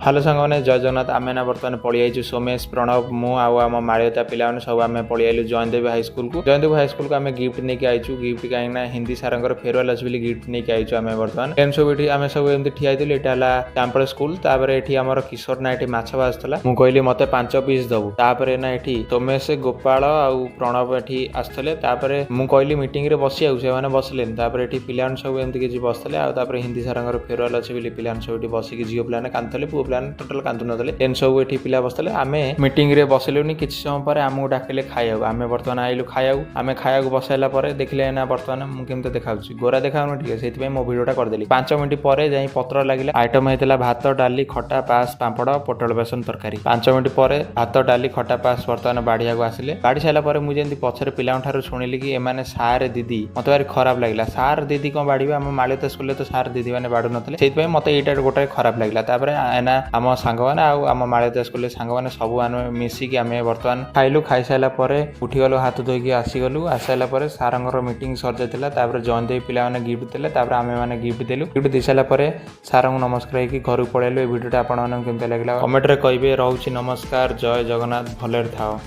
Hello सांगने जय जगन्नाथ आम ना बर्तमान पलि आइचु सोमेश प्रणव मु आम मारियता पिला सब आम पलि आइलु जयदेव हाईस्कल को जयदेव हाईस्कल को आम गिफ्ट नहीं आइचु गिफ्ट कहीं हिंदी सार फेरवेल अच्छे गिफ्ट नहीं आइचु आम बर्तमान एम सब ये आम सब एमती ठिया ये कैंपल स्कूल ये आम किशोर ना ये माछ बाजला मुझे कहली मत 5 पीस दबू तापर ना ये सोमेश गोपाल आउ प्रणव ये आसते मुझे कहली मीटिंग रे बस से बसले ये पिला सब एमती किसी बसते हिंदी सार फेरवेल अच्छे पिला सब बसिक झील पिला कांदे पुओ पिला टोटाल कांदु नदले एन सब ये पिला बसते आम मीटिंग रे बसलुनी किसी समय पर आमको डाकिले खाया आम बर्तमान आइलु खाया आम खाया बसाइला देखिले ना बर्तमान मुझे देखा गोरा देखा ठीक है से मो भिडियोटा करदेली 5 मिनट पर जाई पत्र लगे आइटम होता भात डाली खटा पास पांपड़ पोटल बेसन तरकारी 5 मिनट पर भात डाली खटा पास बर्तमान बाढ़िया आसिले बाढ़ी सारा मुझे पचर पिला शुणिली कि एमाने सार दीदी मत भारी खराब लगे सार दीदी कौन बाढ़ आम मालियता स्कूल तो सार दीदी मैंने बाढ़ ना मत यहाँ गोटे खराब लगे एना आम सांग मैंने आम मालियता स्कूल सांग मैंने सब आम मिसिकी आम बर्तमान खाइलु खाई सारा उठीगलु हाथ धोईकी आसीगलु आसारा सार मीटिंग सर जाता जयदेव पिला गिफ्ट देले आम मैंने गिफ्ट देलु गिफ्ट दे सारा सार को नमस्कार होगी घर पलैलु भिडियोटा आपको केमती लगे कमेंट रे कहे रोचे नमस्कार जय जगन्नाथ भले थाओ।